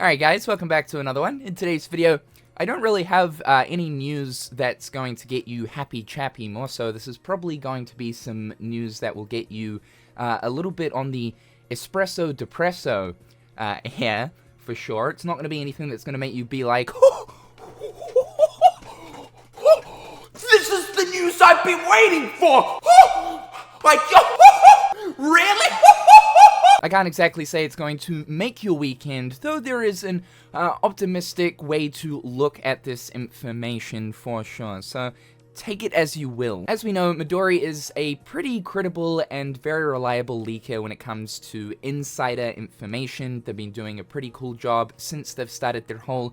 Alright guys, welcome back to another one. In today's video, I don't really have any news that's going to get you happy chappy. More so, this is probably going to be some news that will get you a little bit on the espresso depresso here, for sure. It's not going to be anything that's going to make you be like, this is the news I've been waiting for! Like, really? I can't exactly say it's going to make your weekend, though there is an optimistic way to look at this information for sure, so take it as you will. As we know, Midori is a pretty credible and very reliable leaker when it comes to insider information. They've been doing a pretty cool job since they've started their whole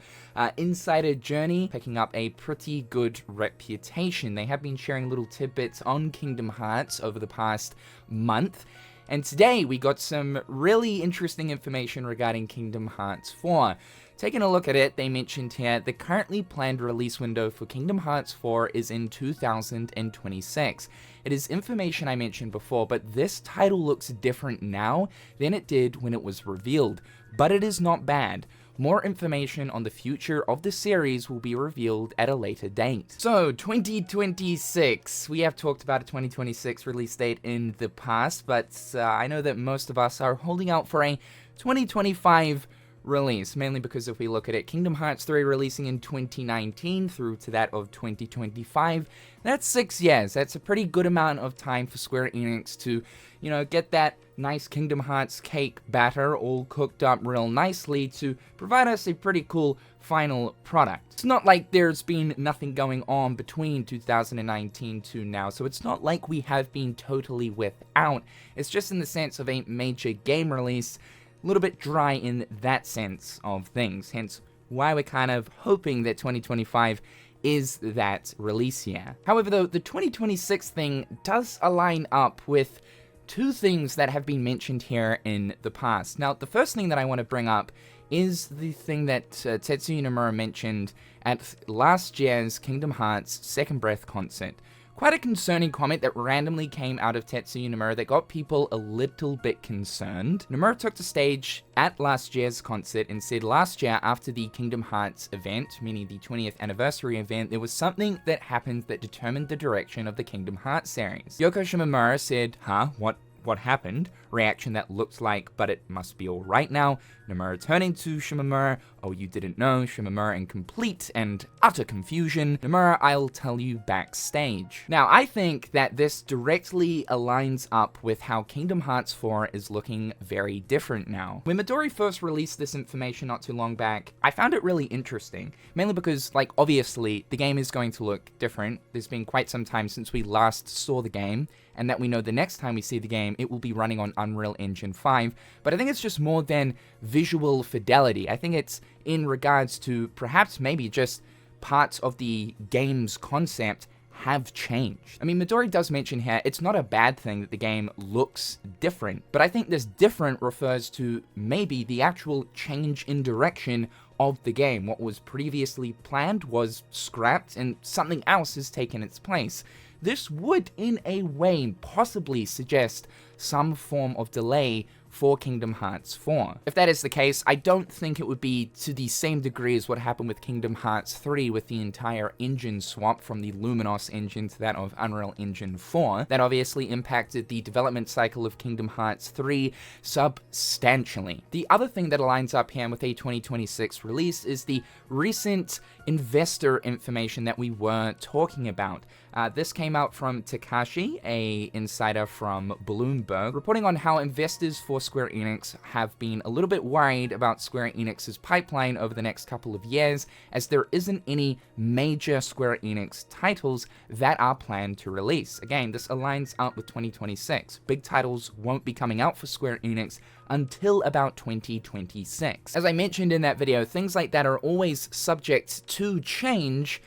insider journey, picking up a pretty good reputation. They have been sharing little tidbits on Kingdom Hearts over the past month. And today, we got some really interesting information regarding Kingdom Hearts 4. Taking a look at it, they mentioned here, the currently planned release window for Kingdom Hearts 4 is in 2026. It is information I mentioned before, but this title looks different now than it did when it was revealed. But it is not bad. More information on the future of the series will be revealed at a later date. So, 2026. We have talked about a 2026 release date in the past, but I know that most of us are holding out for a 2025 release, mainly because if we look at it, Kingdom Hearts 3 releasing in 2019 through to that of 2025, that's 6 years. That's a pretty good amount of time for Square Enix to, you know, get that nice Kingdom Hearts cake batter all cooked up real nicely to provide us a pretty cool final product. It's not like there's been nothing going on between 2019 to now, so it's not like we have been totally without. It's just in the sense of a major game release, a little bit dry in that sense of things, hence why we're kind of hoping that 2025 is that release year. However, though, the 2026 thing does align up with two things that have been mentioned here in the past. Now, the first thing that I want to bring up is the thing that Tetsuya Nomura mentioned at last year's Kingdom Hearts Second Breath concert. Quite a concerning comment that randomly came out of Tetsuya Nomura that got people a little bit concerned. Nomura took the stage at last year's concert and said last year after the Kingdom Hearts event, meaning the 20th anniversary event, there was something that happened that determined the direction of the Kingdom Hearts series. Yoko Shimomura said, huh, what happened? Reaction that looked like, but it must be alright now. Nomura turning to Shimomura, oh you didn't know, Shimomura in complete and utter confusion. Nomura, I'll tell you backstage. Now I think that this directly aligns up with how Kingdom Hearts 4 is looking very different now. When Midori first released this information not too long back, I found it really interesting, mainly because, like, obviously the game is going to look different. There's been quite some time since we last saw the game, and that we know the next time we see the game, it will be running on Unreal Engine 5, but I think it's just more than visual fidelity. I think it's in regards to perhaps maybe just parts of the game's concept have changed. I mean, Midori does mention here, it's not a bad thing that the game looks different, but I think this different refers to maybe the actual change in direction of the game. What was previously planned was scrapped and something else has taken its place. This would, in a way, possibly suggest some form of delay for Kingdom Hearts 4. If that is the case, I don't think it would be to the same degree as what happened with Kingdom Hearts 3 with the entire engine swap from the Luminos engine to that of Unreal Engine 4. That obviously impacted the development cycle of Kingdom Hearts 3 substantially. The other thing that aligns up here with a 2026 release is the recent investor information that we were talking about. This came out from Takashi, a insider from Bloomberg, reporting on how investors for Square Enix have been a little bit worried about Square Enix's pipeline over the next couple of years, as there isn't any major Square Enix titles that are planned to release. Again, this aligns up with 2026. Big titles won't be coming out for Square Enix until about 2026. As I mentioned in that video, things like that are always subject to change,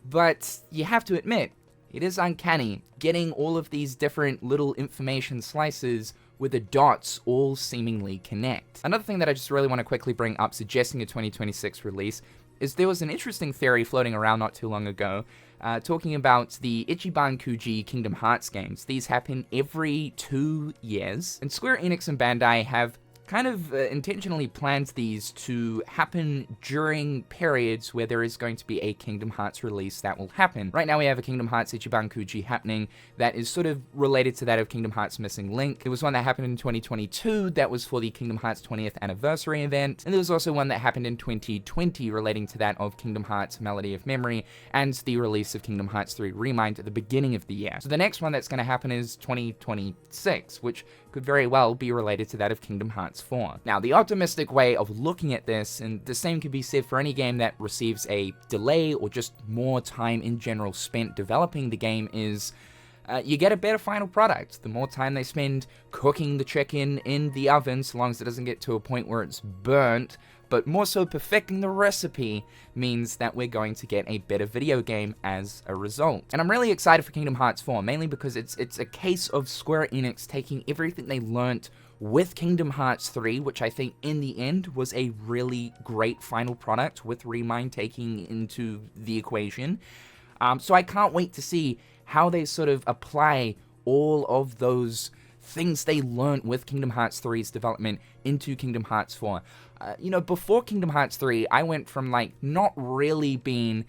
but you have to admit, it is uncanny getting all of these different little information slices where the dots all seemingly connect. Another thing that I just really want to quickly bring up suggesting a 2026 release is there was an interesting theory floating around not too long ago talking about the Ichiban Kuji Kingdom Hearts games. These happen every 2 years, and Square Enix and Bandai have kind of intentionally planned these to happen during periods where there is going to be a Kingdom Hearts release that will happen. Right now we have a Kingdom Hearts Ichiban Kuji happening that is sort of related to that of Kingdom Hearts Missing Link. There was one that happened in 2022 that was for the Kingdom Hearts 20th anniversary event, and there was also one that happened in 2020 relating to that of Kingdom Hearts Melody of Memory and the release of Kingdom Hearts 3 Remind at the beginning of the year. So the next one that's going to happen is 2026, which could very well be related to that of Kingdom Hearts 4. Now, the optimistic way of looking at this, and the same could be said for any game that receives a delay or just more time in general spent developing the game, is you get a better final product. The more time they spend cooking the chicken in the oven, so long as it doesn't get to a point where it's burnt, but more so perfecting the recipe, means that we're going to get a better video game as a result. And I'm really excited for Kingdom Hearts 4, mainly because it's a case of Square Enix taking everything they learnt with Kingdom Hearts 3, which I think in the end was a really great final product, with Remind taking into the equation. So I can't wait to see how they sort of apply all of those things they learned with Kingdom Hearts 3's development into Kingdom Hearts 4. Before Kingdom Hearts 3, I went from, not really being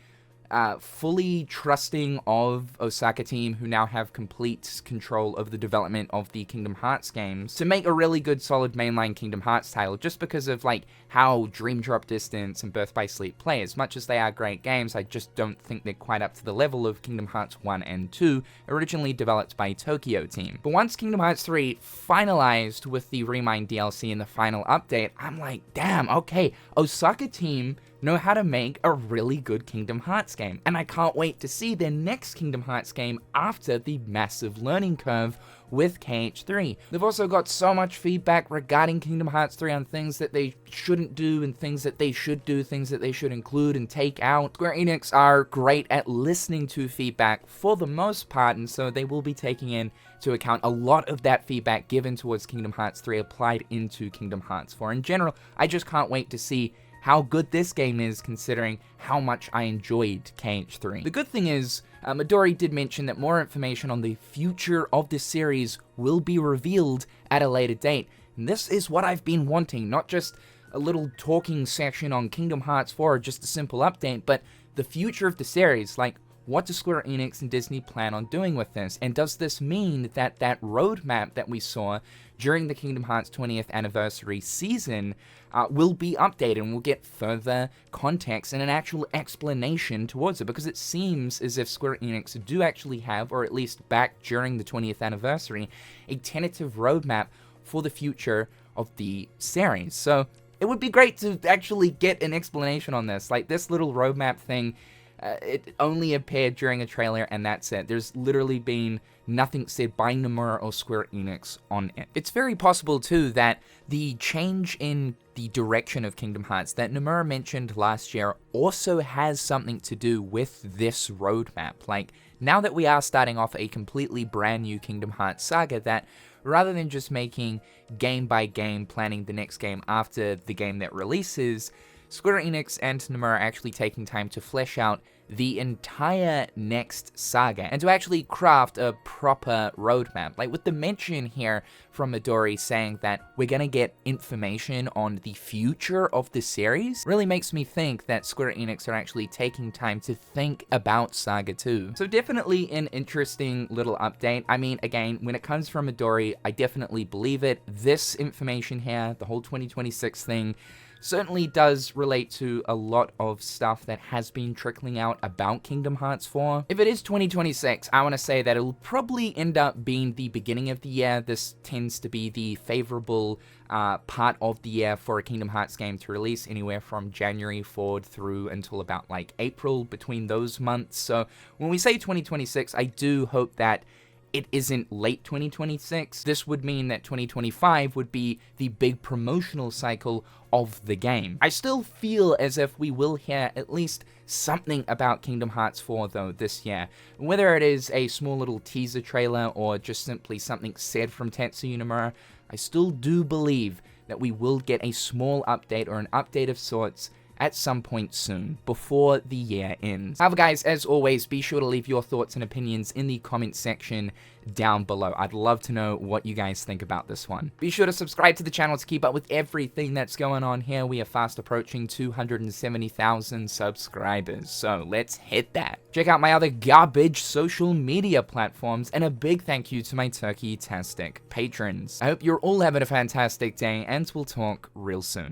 fully trusting of Osaka team, who now have complete control of the development of the Kingdom Hearts games, to make a really good solid mainline Kingdom Hearts title, just because of how Dream Drop Distance and Birth by Sleep play. As much as they are great games, I just don't think they're quite up to the level of Kingdom Hearts 1 and 2, originally developed by Tokyo Team. But once Kingdom Hearts 3 finalized with the Remind DLC and the final update, I'm like, damn, okay, Osaka team know how to make a really good Kingdom Hearts game, and I can't wait to see their next Kingdom Hearts game after the massive learning curve with KH3. They've also got so much feedback regarding Kingdom Hearts 3 on things that they shouldn't do and things that they should do, things that they should include and take out. Square Enix are great at listening to feedback for the most part, and so they will be taking into account a lot of that feedback given towards Kingdom Hearts 3 applied into Kingdom Hearts 4. In general, I just can't wait to see how good this game is, considering how much I enjoyed KH3. The good thing is, Midori did mention that more information on the future of this series will be revealed at a later date. And this is what I've been wanting, not just a little talking section on Kingdom Hearts 4 or just a simple update, but the future of the series. What do Square Enix and Disney plan on doing with this? And does this mean that that roadmap that we saw during the Kingdom Hearts 20th anniversary season will be updated, and we'll get further context and an actual explanation towards it? Because it seems as if Square Enix do actually have, or at least back during the 20th anniversary, a tentative roadmap for the future of the series. So it would be great to actually get an explanation on this. This little roadmap thing, it only appeared during a trailer, and that's it. There's literally been nothing said by Nomura or Square Enix on it. It's very possible, too, that the change in the direction of Kingdom Hearts that Nomura mentioned last year also has something to do with this roadmap. Now that we are starting off a completely brand new Kingdom Hearts saga, that rather than just making game by game, planning the next game after the game that releases, Square Enix and Nomura are actually taking time to flesh out the entire next saga and to actually craft a proper roadmap. With the mention here from Midori saying that we're gonna get information on the future of the series, really makes me think that Square Enix are actually taking time to think about Saga 2. So definitely an interesting little update. I mean, again, when it comes from Midori, I definitely believe it. This information here, the whole 2026 thing, certainly does relate to a lot of stuff that has been trickling out about Kingdom Hearts 4. If it is 2026, I want to say that it'll probably end up being the beginning of the year. This tends to be the favorable part of the year for a Kingdom Hearts game to release, anywhere from January forward through until about April, between those months. So when we say 2026, I do hope that it isn't late 2026. This would mean that 2025 would be the big promotional cycle of the game. I still feel as if we will hear at least something about Kingdom Hearts 4 though this year. Whether it is a small little teaser trailer or just simply something said from Tetsuya Nomura, I still do believe that we will get a small update or an update of sorts at some point soon, before the year ends. However, guys, as always, be sure to leave your thoughts and opinions in the comment section down below. I'd love to know what you guys think about this one. Be sure to subscribe to the channel to keep up with everything that's going on here. We are fast approaching 270,000 subscribers, so let's hit that. Check out my other garbage social media platforms, and a big thank you to my turkey-tastic patrons. I hope you're all having a fantastic day, and we'll talk real soon.